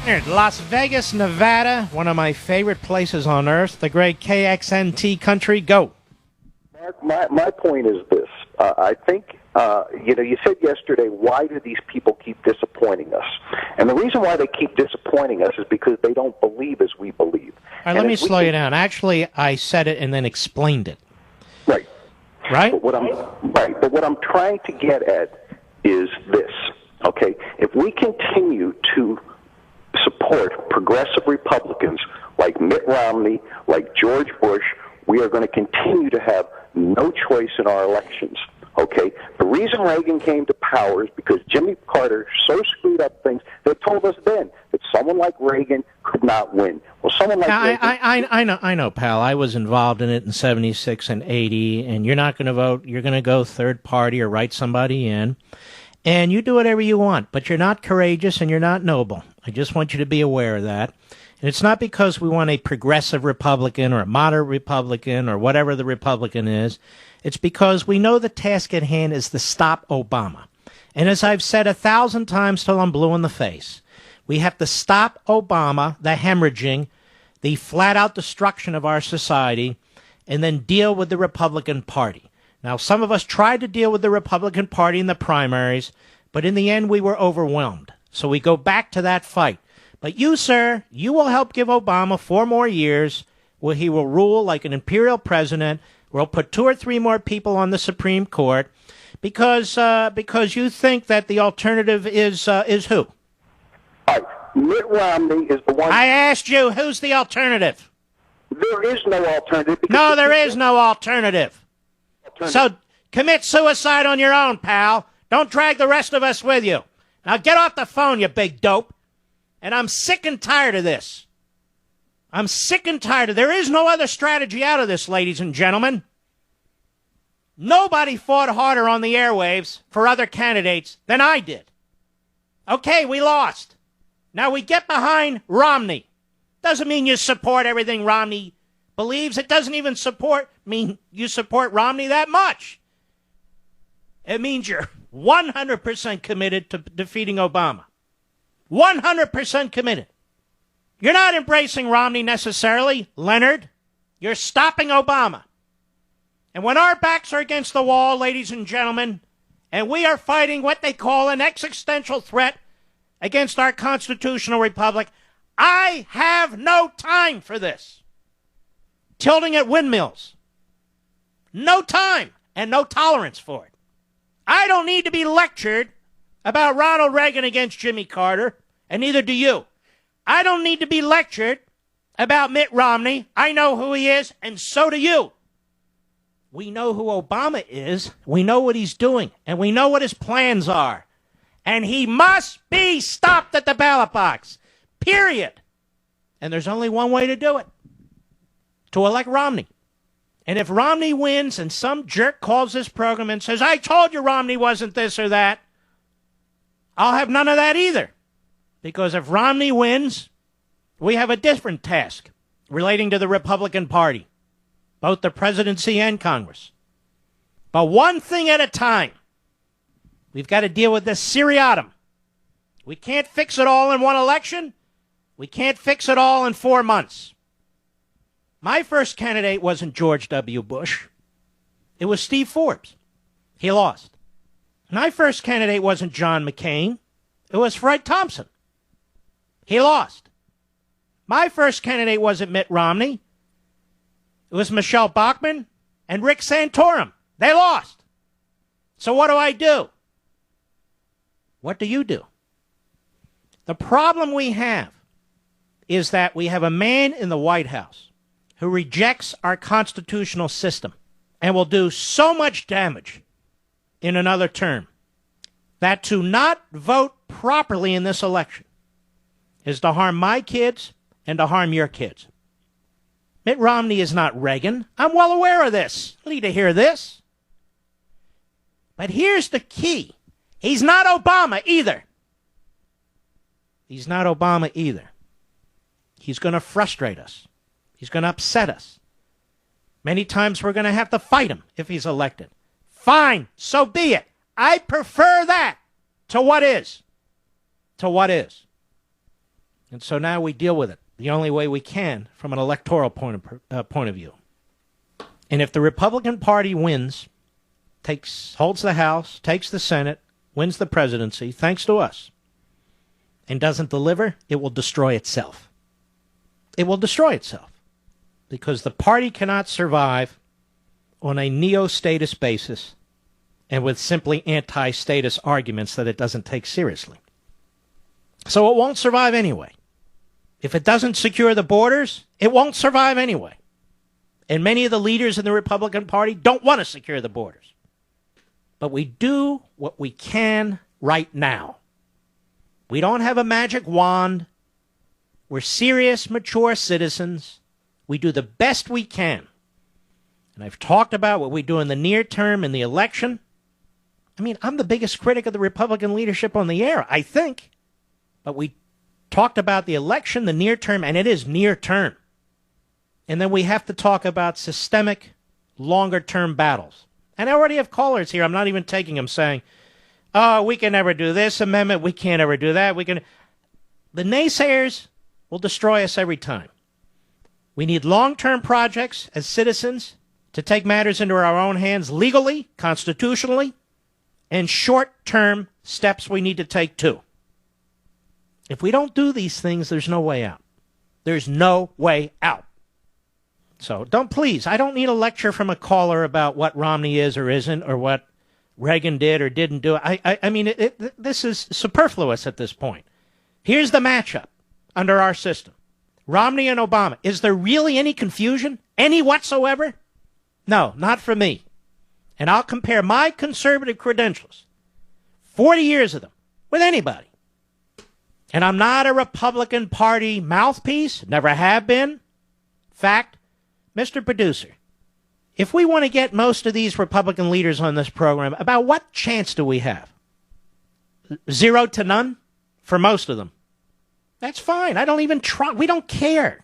Las Vegas, Nevada, one of my favorite places on earth, the great KXNT country. Go. Mark, my point is this. I think, you said yesterday, why do these people keep disappointing us? And the reason why they keep disappointing us is because they don't believe as we believe. All right, let me slow you down. Actually, I said it and then explained it. Right. Right? But what I'm trying to get at is this, okay? If we continue to support progressive Republicans like Mitt Romney, like George Bush, we are going to continue to have no choice in our elections. Okay, the reason Reagan came to power is because Jimmy Carter so screwed up things. They told us then that someone like Reagan could not win. Well, someone like Reagan, I know, pal. I was involved in it in '76 and '80, and you're not going to vote. You're going to go third party or write somebody in, and you do whatever you want. But you're not courageous and you're not noble. I just want you to be aware of that. And it's not because we want a progressive Republican or a moderate Republican or whatever the Republican is. It's because we know the task at hand is to stop Obama. And as I've said 1,000 times till I'm blue in the face, we have to stop Obama, the hemorrhaging, the flat-out destruction of our society, and then deal with the Republican Party. Now, some of us tried to deal with the Republican Party in the primaries, but in the end we were overwhelmed. So we go back to that fight. But you, sir, you will help give Obama 4 more years where he will rule like an imperial president. We'll put 2 or 3 more people on the Supreme Court because you think that the alternative is who? All right. Mitt Romney is the one. I asked you, who's the alternative? There is no alternative. No, there is no alternative. So commit suicide on your own, pal. Don't drag the rest of us with you. Now get off the phone, you big dope. And I'm sick and tired of this. I'm sick and tired of. There is no other strategy out of this, ladies and gentlemen. Nobody fought harder on the airwaves for other candidates than I did. Okay, we lost. Now we get behind Romney. Doesn't mean you support everything Romney believes. It doesn't even mean you support Romney that much. It means you're 100% committed to defeating Obama. 100% committed. You're not embracing Romney necessarily, Leonard. You're stopping Obama. And when our backs are against the wall, ladies and gentlemen, and we are fighting what they call an existential threat against our constitutional republic, I have no time for this. Tilting at windmills. No time and no tolerance for it. I don't need to be lectured about Ronald Reagan against Jimmy Carter, and neither do you. I don't need to be lectured about Mitt Romney. I know who he is, and so do you. We know who Obama is, we know what he's doing, and we know what his plans are. And he must be stopped at the ballot box, period. And there's only one way to do it, to elect Romney. And if Romney wins and some jerk calls this program and says, I told you Romney wasn't this or that, I'll have none of that either. Because if Romney wins, we have a different task relating to the Republican Party, both the presidency and Congress. But one thing at a time. We've got to deal with this seriatim. We can't fix it all in one election. We can't fix it all in 4 months. My first candidate wasn't George W. Bush. It was Steve Forbes. He lost. My first candidate wasn't John McCain. It was Fred Thompson. He lost. My first candidate wasn't Mitt Romney. It was Michelle Bachmann and Rick Santorum. They lost. So what do? What do you do? The problem we have is that we have a man in the White House who rejects our constitutional system and will do so much damage in another term that to not vote properly in this election is to harm my kids and to harm your kids. Mitt Romney is not Reagan. I'm well aware of this. You need to hear this. But here's the key. He's not Obama either. He's not Obama either. He's going to frustrate us. He's going to upset us. Many times we're going to have to fight him if he's elected. Fine, so be it. I prefer that to what is. To what is. And so now we deal with it the only way we can from an electoral point of view. And if the Republican Party wins, holds the House, takes the Senate, wins the presidency, thanks to us, and doesn't deliver, it will destroy itself. It will destroy itself. Because the party cannot survive on a neo-status basis and with simply anti-status arguments that it doesn't take seriously. So it won't survive anyway. If it doesn't secure the borders, it won't survive anyway. And many of the leaders in the Republican Party don't want to secure the borders. But we do what we can right now. We don't have a magic wand. We're serious, mature citizens. We do the best we can. And I've talked about what we do in the near term in the election. I mean, I'm the biggest critic of the Republican leadership on the air, I think. But we talked about the election, the near term, and it is near term. And then we have to talk about systemic, longer-term battles. And I already have callers here. I'm not even taking them saying, oh, we can never do this amendment. We can't ever do that. The naysayers will destroy us every time. We need long-term projects as citizens to take matters into our own hands legally, constitutionally, and short-term steps we need to take too. If we don't do these things, there's no way out. There's no way out. So I don't need a lecture from a caller about what Romney is or isn't or what Reagan did or didn't do. I mean, this is superfluous at this point. Here's the matchup under our system. Romney and Obama. Is there really any confusion? Any whatsoever? No, not for me. And I'll compare my conservative credentials, 40 years of them, with anybody. And I'm not a Republican Party mouthpiece, never have been. In fact, Mr. Producer, if we want to get most of these Republican leaders on this program, about what chance do we have? 0 to none for most of them. That's fine. I don't even try. We don't care.